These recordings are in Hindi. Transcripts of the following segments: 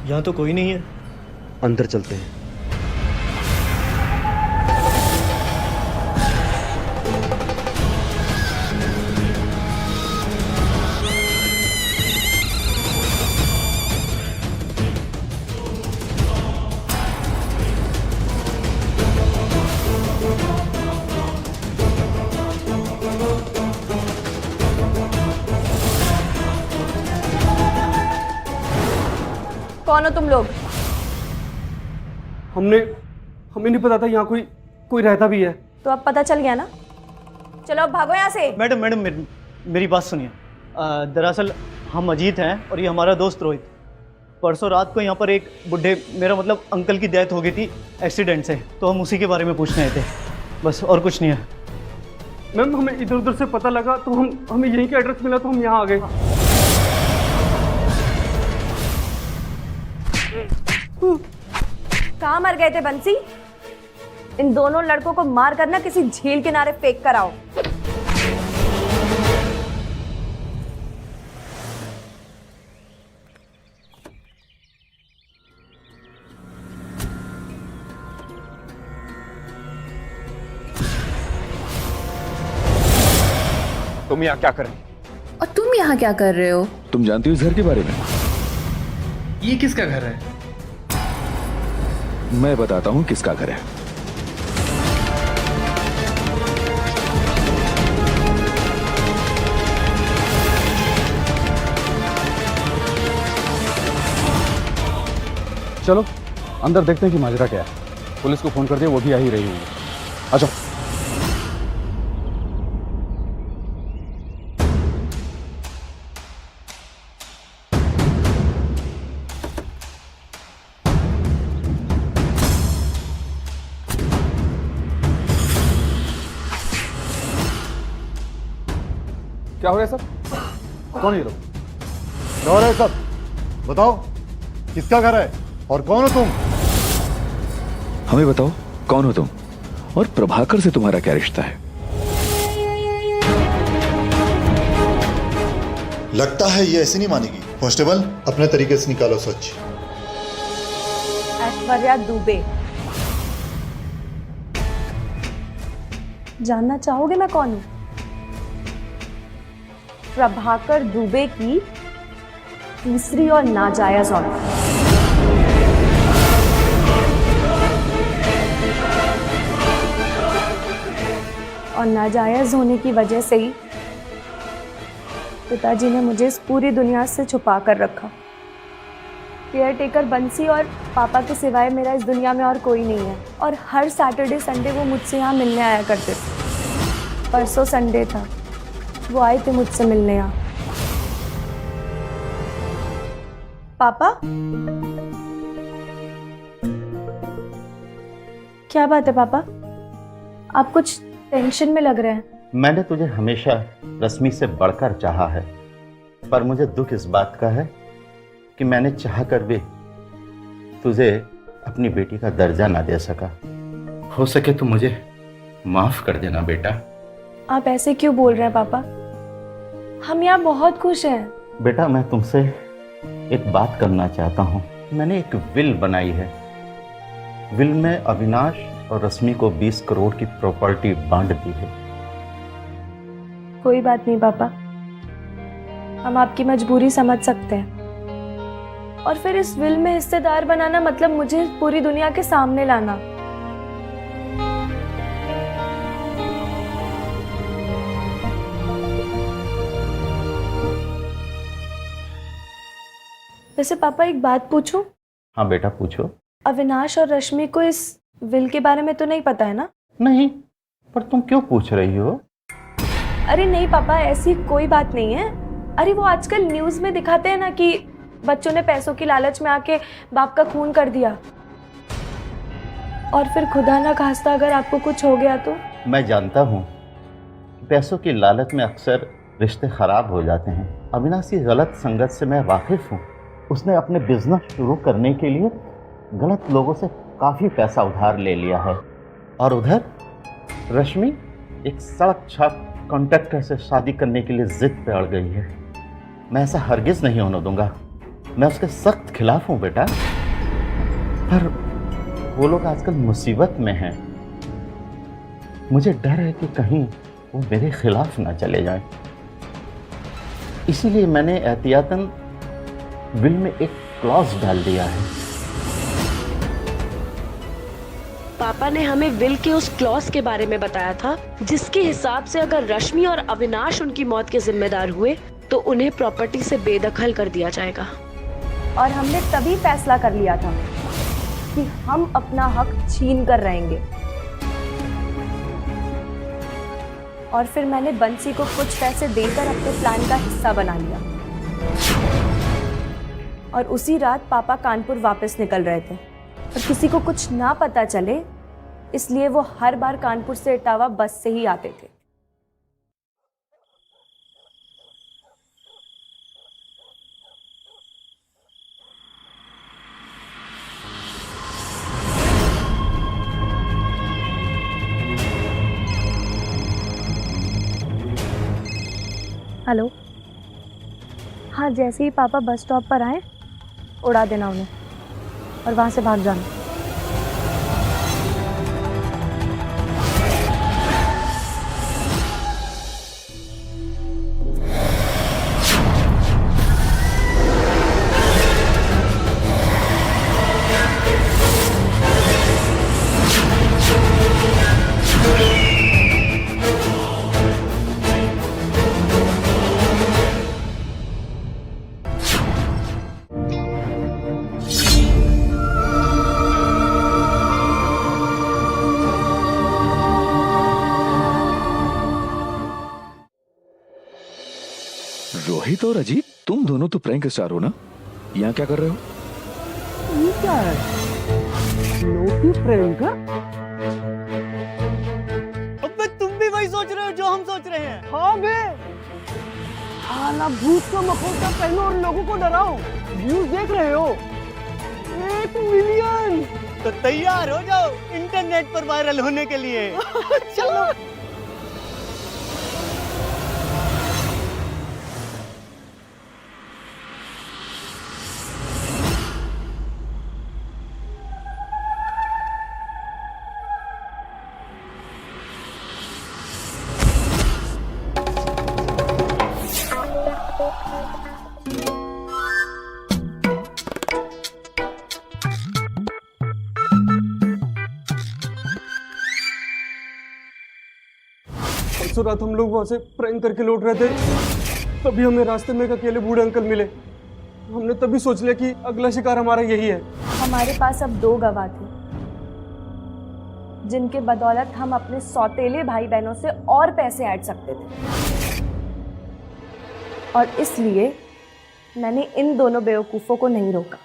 यहाँ तो कोई नहीं है। अंदर चलते हैं। कौन हो तुम लोग? हमें नहीं पता था यहाँ कोई रहता भी है। तो अब पता चल गया ना? चलो अब भागो यहाँ से। मैडम मैडम मेरी बात सुनिए। दरअसल हम अजीत हैं और ये हमारा दोस्त रोहित। परसों रात को यहाँ पर एक बुढ़े, मेरा मतलब अंकल की डेथ हो गई थी एक्सीडेंट से, तो हम उसी के बारे में पूछने आए थे, बस और कुछ नहीं है। मैम हमें इधर उधर से पता लगा तो हमें यहीं का एड्रेस मिला तो हम यहाँ आ गए। कहाँ मर गए थे बंसी? इन दोनों लड़कों को मार कर ना किसी झील किनारे फेंक कर आओ। तुम यहाँ क्या कर रही? और तुम यहाँ क्या कर रहे हो? तुम जानती हो इस घर के बारे में? ये किसका घर है? मैं बताता हूँ किसका घर है। चलो अंदर देखते हैं कि माजरा क्या है। पुलिस को फोन कर दिया, वो भी आ ही रही होंगी। अच्छा क्या हो गया सर? कौन ये लोग? क्या हो रहा है सब? बताओ किसका घर है और कौन हो तुम? हमें बताओ कौन हो तुम और प्रभाकर से तुम्हारा क्या रिश्ता है? लगता है ये ऐसे नहीं मानेगी। कांस्टेबल अपने तरीके से निकालो सच। ऐश्वर्या दुबे। जानना चाहोगे मैं कौन हूँ? प्रभाकर दुबे की तीसरी और नाजायज औरत। और नाजायज होने की वजह से ही पिताजी ने मुझे इस पूरी दुनिया से छुपा कर रखा। केयर टेकर बंसी और पापा के सिवाय मेरा इस दुनिया में और कोई नहीं है। और हर सैटरडे संडे वो मुझसे यहाँ मिलने आया करते थे। परसों संडे था, वो आए थे मुझसे मिलने यहाँ। पापा, क्या बात है पापा? आप कुछ टेंशन में लग रहे हैं। मैंने तुझे हमेशा रश्मि से बढ़कर चाहा है, पर मुझे दुख इस बात का है कि मैंने चाह कर भी तुझे अपनी बेटी का दर्जा ना दे सका। हो सके तो मुझे माफ कर देना बेटा। आप ऐसे क्यों बोल रहे हैं पापा? हम यहाँ बहुत खुश हैं। बेटा मैं तुमसे एक बात करना चाहता हूँ। मैंने एक विल बनाई है। विल में अविनाश और रश्मि को 20 करोड़ की प्रॉपर्टी बांट दी है। कोई बात नहीं पापा, हम आपकी मजबूरी समझ सकते हैं। और फिर इस विल में हिस्सेदार बनाना मतलब मुझे पूरी दुनिया के सामने लाना। वैसे पापा एक बात पूछूं? हाँ बेटा पूछो। अविनाश और रश्मि को इस विल के बारे में तो नहीं पता है ना? नहीं, पर तुम क्यों पूछ रही हो? अरे नहीं पापा, ऐसी कोई बात नहीं है। अरे वो आजकल न्यूज में दिखाते हैं ना कि बच्चों ने पैसों की लालच में आके बाप का खून कर दिया, और फिर खुदा ना खास्ता अगर आपको कुछ हो गया तो। मैं जानता हूँ पैसों की लालच में अक्सर रिश्ते खराब हो जाते हैं। अविनाश की गलत संगत से मैं वाकिफ हूँ। उसने अपने बिजनेस शुरू करने के लिए गलत लोगों से काफ़ी पैसा उधार ले लिया है। और उधर रश्मि एक सड़क छाप कॉन्ट्रैक्टर से शादी करने के लिए जिद पे अड़ गई है। मैं ऐसा हरगिज़ नहीं होने दूंगा। मैं उसके सख्त खिलाफ हूं बेटा, पर वो लोग आजकल मुसीबत में हैं। मुझे डर है कि कहीं वो मेरे खिलाफ ना चले जाएं। इसीलिए मैंने एहतियातन विल में एक क्लॉज डाल दिया है। पापा ने हमें विल के उस क्लॉज के बारे में बताया था, जिसके हिसाब से अगर रश्मि और अविनाश उनकी मौत के जिम्मेदार हुए तो उन्हें प्रॉपर्टी से बेदखल कर दिया जाएगा। और हमने तभी फैसला कर लिया था कि हम अपना हक छीन कर रहेंगे। और फिर मैंने बंसी को कुछ पैसे देकर अपने प्लान का हिस्सा बना लिया। और उसी रात पापा कानपुर वापस निकल रहे थे और किसी को कुछ ना पता चले, इसलिए वो हर बार कानपुर से इटावा बस से ही आते थे। हेलो, हाँ, जैसे ही पापा बस स्टॉप पर आए उड़ा देना उन्हें और वहां से भाग जाना। रोहित और अजीत, तुम दोनों तो प्रैंक स्टार हो ना? यहाँ क्या कर रहे हो? ये क्या है? लोकी प्रैंक? अबे तुम भी वही सोच रहे हो जो हम सोच रहे हैं? हाँ बे, आला भूत का मखौटा पहनो और लोगों को डराओ। व्यूज देख रहे हो? 1 मिलियन। तो तैयार हो जाओ इंटरनेट पर वायरल होने के लिए। चलो। परसों रात हम लोग वहां से प्रैंक करके लौट रहे थे, तभी हमें रास्ते में एक अकेले बूढ़े अंकल मिले। हमने तभी सोच लिया कि अगला शिकार हमारा यही है। हमारे पास अब 2 गवाह थे, जिनके बदौलत हम अपने सौतेले भाई बहनों से और पैसे ऐड सकते थे। और इसलिए मैंने इन दोनों बेवकूफों को नहीं रोका।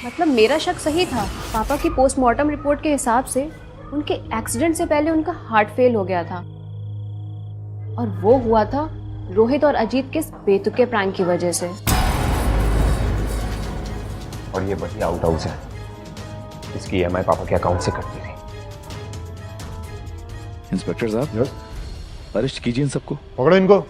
मतलब मेरा शक सही था। पापा की पोस्टमार्टम रिपोर्ट के हिसाब से उनके एक्सीडेंट से पहले उनका हार्ट फेल हो गया था, और वो हुआ था रोहित और अजीत के बेतुके प्रैंक की वजह से। और ये वही आउट हाउस है, इसकी ईएमआई पापा के अकाउंट से कटती थी। इंस्पेक्टर साहब, अरेस्ट कीजिए इन सबको। पकड़ो इनको।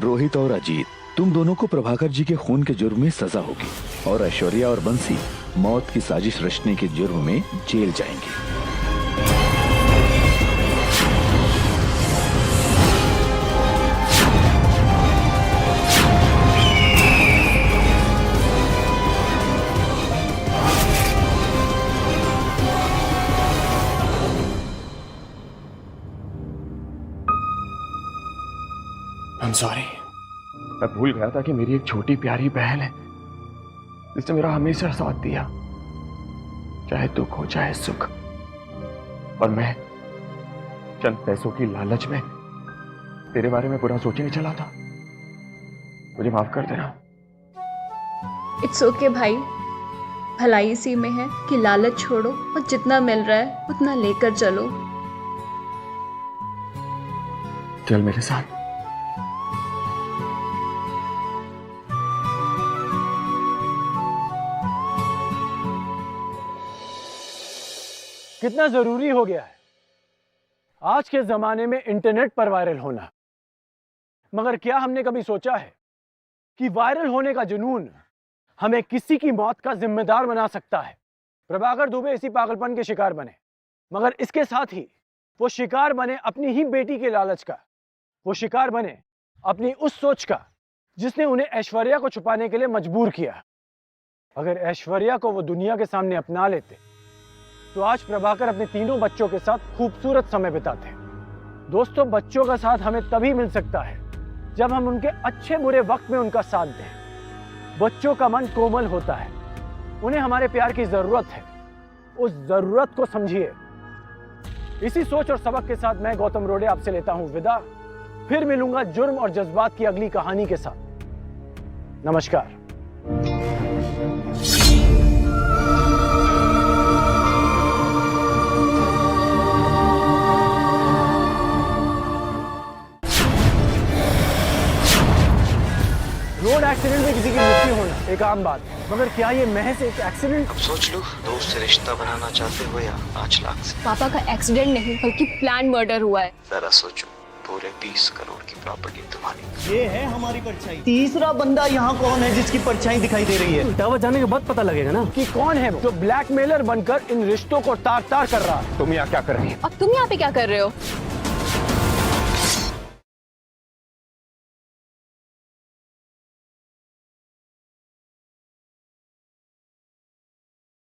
रोहित और अजीत, तुम दोनों को प्रभाकर जी के खून के जुर्म में सजा होगी, और ऐश्वर्या और बंसी मौत की साजिश रचने के जुर्म में जेल जाएंगे। I'm sorry। मैं भूल गया था कि मेरी एक छोटी प्यारी बहन है जिसने मेरा हमेशा साथ दिया, चाहे दुख हो चाहे सुख। और मैं चंद पैसों की लालच में तेरे बारे में बुरा सोचने चला था। मुझे माफ कर देना। इट्स ओके भाई, भलाई इसी में है कि लालच छोड़ो और जितना मिल रहा है उतना लेकर चलो। चल मेरे साथ। कितना जरूरी हो गया है आज के जमाने में इंटरनेट पर वायरल होना। मगर क्या हमने कभी सोचा है कि वायरल होने का जुनून हमें किसी की मौत का जिम्मेदार बना सकता है। प्रभाकर दुबे इसी पागलपन के शिकार बने, मगर इसके साथ ही वो शिकार बने अपनी ही बेटी के लालच का। वो शिकार बने अपनी उस सोच का जिसने उन्हें ऐश्वर्या को छुपाने के लिए मजबूर किया। अगर ऐश्वर्या को वो दुनिया के सामने अपना लेते तो आज प्रभाकर अपने तीनों बच्चों के साथ खूबसूरत समय बिताते। दोस्तों, बच्चों का साथ हमें तभी मिल सकता है जब हम उनके अच्छे बुरे वक्त में उनका साथ दें। बच्चों का मन कोमल होता है, उन्हें हमारे प्यार की जरूरत है। उस जरूरत को समझिए। इसी सोच और सबक के साथ मैं गौतम रोडे आपसे लेता हूं विदा। फिर मिलूंगा जुर्म और जज्बात की अगली कहानी के साथ। नमस्कार। रोड एक्सीडेंट में किसी की मृत्यु होना एक आम बात है, मगर क्या ये महज एक एक्सीडेंट? सोच लो, दोस्त से रिश्ता बनाना चाहते हो या 5 लाख से। पापा का एक्सीडेंट नहीं बल्कि प्लान मर्डर हुआ है। जरा सोचो, पूरे 20 करोड़ की प्रॉपर्टी तुम्हारी। ये है हमारी परछाई। तीसरा बंदा यहाँ कौन है जिसकी परछाई दिखाई दे रही है? टावर जाने के बाद पता लगेगा ना कि कौन है वो जो ब्लैकमेलर बनकर इन रिश्तों को तार तार कर रहा है। तुम यहाँ क्या कर रही हो? अब तुम यहाँ पे क्या कर रहे हो?